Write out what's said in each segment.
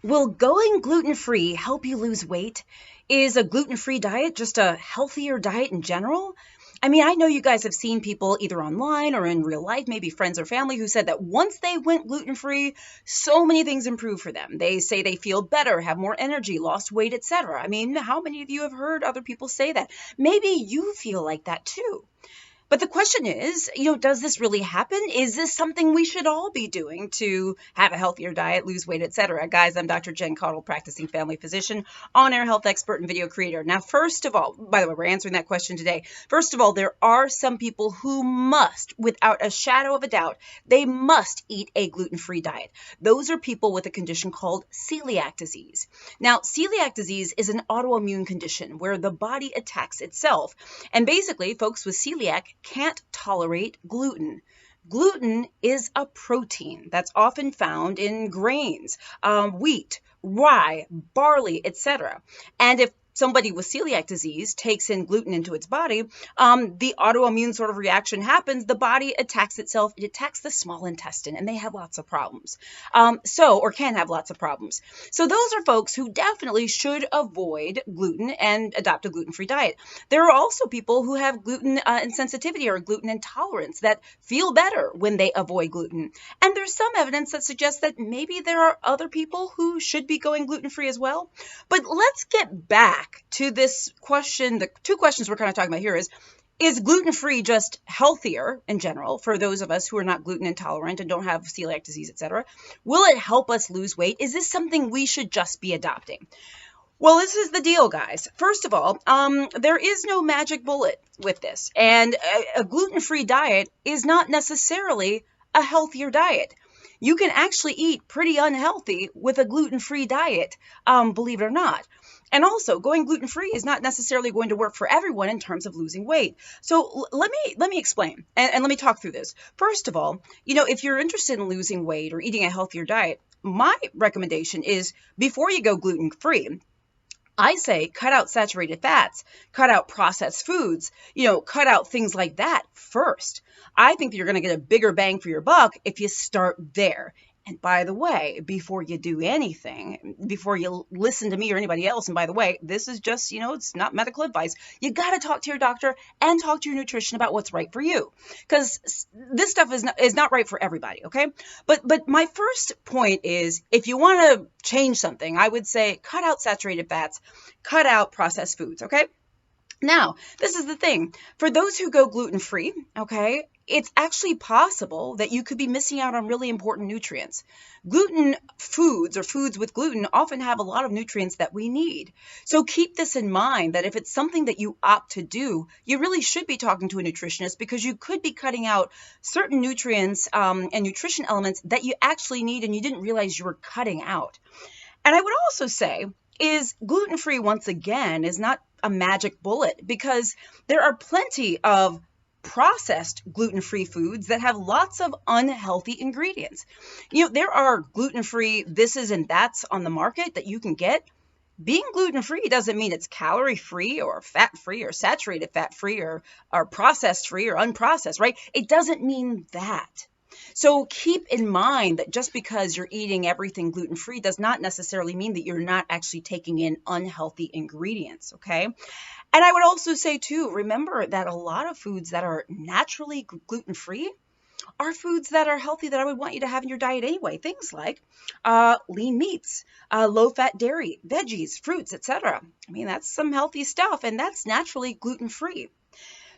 Will going gluten-free help you lose weight? Is a gluten-free diet just a healthier diet in general? I mean, I know you guys have seen people either online or in real life, maybe friends or family, who said that once they went gluten-free, so many things improved for them. They say they feel better, have more energy, lost weight, etc. I mean, how many of you have heard other people say that? Maybe you feel like that too. But the question is, does this really happen? Is this something we should all be doing to have a healthier diet, lose weight, etc.? Guys, I'm Dr. Jen Caudle, practicing family physician, on-air health expert, and video creator. Now, first of all, by the way, we're answering that question today. First of all, there are some people who must, without a shadow of a doubt, they must eat a gluten-free diet. Those are people with a condition called celiac disease. Now, celiac disease is an autoimmune condition where the body attacks itself. And basically, folks with celiac can't tolerate gluten. Gluten is a protein that's often found in grains, wheat, rye, barley, etc. And if somebody with celiac disease takes in gluten into its body, the autoimmune sort of reaction happens. The body attacks itself. It attacks the small intestine, and they have lots of problems. Or can have lots of problems. So those are folks who definitely should avoid gluten and adopt a gluten-free diet. There are also people who have gluten insensitivity or gluten intolerance that feel better when they avoid gluten. And there's some evidence that suggests that maybe there are other people who should be going gluten-free as well. But let's get back to this question. The two questions we're kind of talking about here is gluten-free just healthier in general for those of us who are not gluten intolerant and don't have celiac disease, etc.? Will it help us lose weight? Is this something we should just be adopting? Well, this is the deal, guys. First of all, there is no magic bullet with this. And a gluten-free diet is not necessarily a healthier diet. You can actually eat pretty unhealthy with a gluten-free diet, believe it or not. And also, going gluten-free is not necessarily going to work for everyone in terms of losing weight. So let me explain, and let me talk through this. First of all, if you're interested in losing weight or eating a healthier diet, my recommendation is before you go gluten-free, I say cut out saturated fats, cut out processed foods, cut out things like that first. I think that you're going to get a bigger bang for your buck if you start there. And by the way, before you do anything, before you listen to me or anybody else, and by the way, this is just, it's not medical advice. You got to talk to your doctor and talk to your nutrition about what's right for you, because this stuff is not right for everybody, okay? But my first point is, if you want to change something, I would say cut out saturated fats, cut out processed foods, okay? Now, this is the thing. For those who go gluten-free, okay, it's actually possible that you could be missing out on really important nutrients. Gluten foods or foods with gluten often have a lot of nutrients that we need. So keep this in mind, that if it's something that you opt to do, you really should be talking to a nutritionist, because you could be cutting out certain nutrients and nutrition elements that you actually need and you didn't realize you were cutting out. And I would also say is gluten-free, once again, is not a magic bullet, because there are plenty of processed gluten-free foods that have lots of unhealthy ingredients. There are gluten-free thises and that's on the market that you can get. Being gluten-free doesn't mean it's calorie-free or fat-free or saturated fat-free or processed-free or unprocessed, right? It doesn't mean that. So keep in mind that just because you're eating everything gluten-free does not necessarily mean that you're not actually taking in unhealthy ingredients, okay? And I would also say too, remember that a lot of foods that are naturally gluten-free are foods that are healthy that I would want you to have in your diet anyway. Things like lean meats, low-fat dairy, veggies, fruits, etc. I mean, that's some healthy stuff, and that's naturally gluten-free.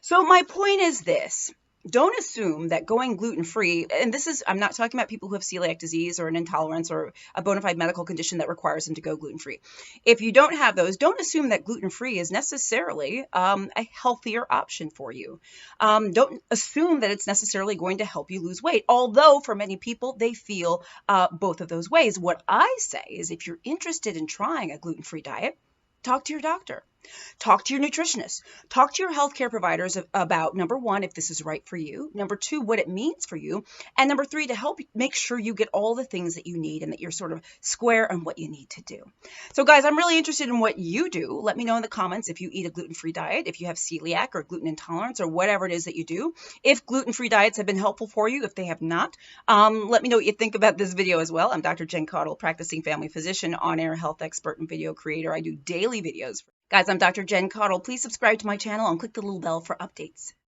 So my point is this. Don't assume that going gluten-free, and I'm not talking about people who have celiac disease or an intolerance or a bona fide medical condition that requires them to go gluten-free. If you don't have those, don't assume that gluten-free is necessarily a healthier option for you. Don't assume that it's necessarily going to help you lose weight, although for many people, they feel both of those ways. What I say is, if you're interested in trying a gluten-free diet, talk to your doctor. Talk to your nutritionist. Talk to your healthcare providers about, number one, if this is right for you. Number two, what it means for you. And number three, to help make sure you get all the things that you need and that you're sort of square on what you need to do. So guys, I'm really interested in what you do. Let me know in the comments if you eat a gluten-free diet, if you have celiac or gluten intolerance or whatever it is that you do. If gluten-free diets have been helpful for you, if they have not, let me know what you think about this video as well. I'm Dr. Jen Caudle, practicing family physician, on-air health expert, and video creator. I do daily videos. Guys, I'm Dr. Jen Caudle. Please subscribe to my channel and click the little bell for updates.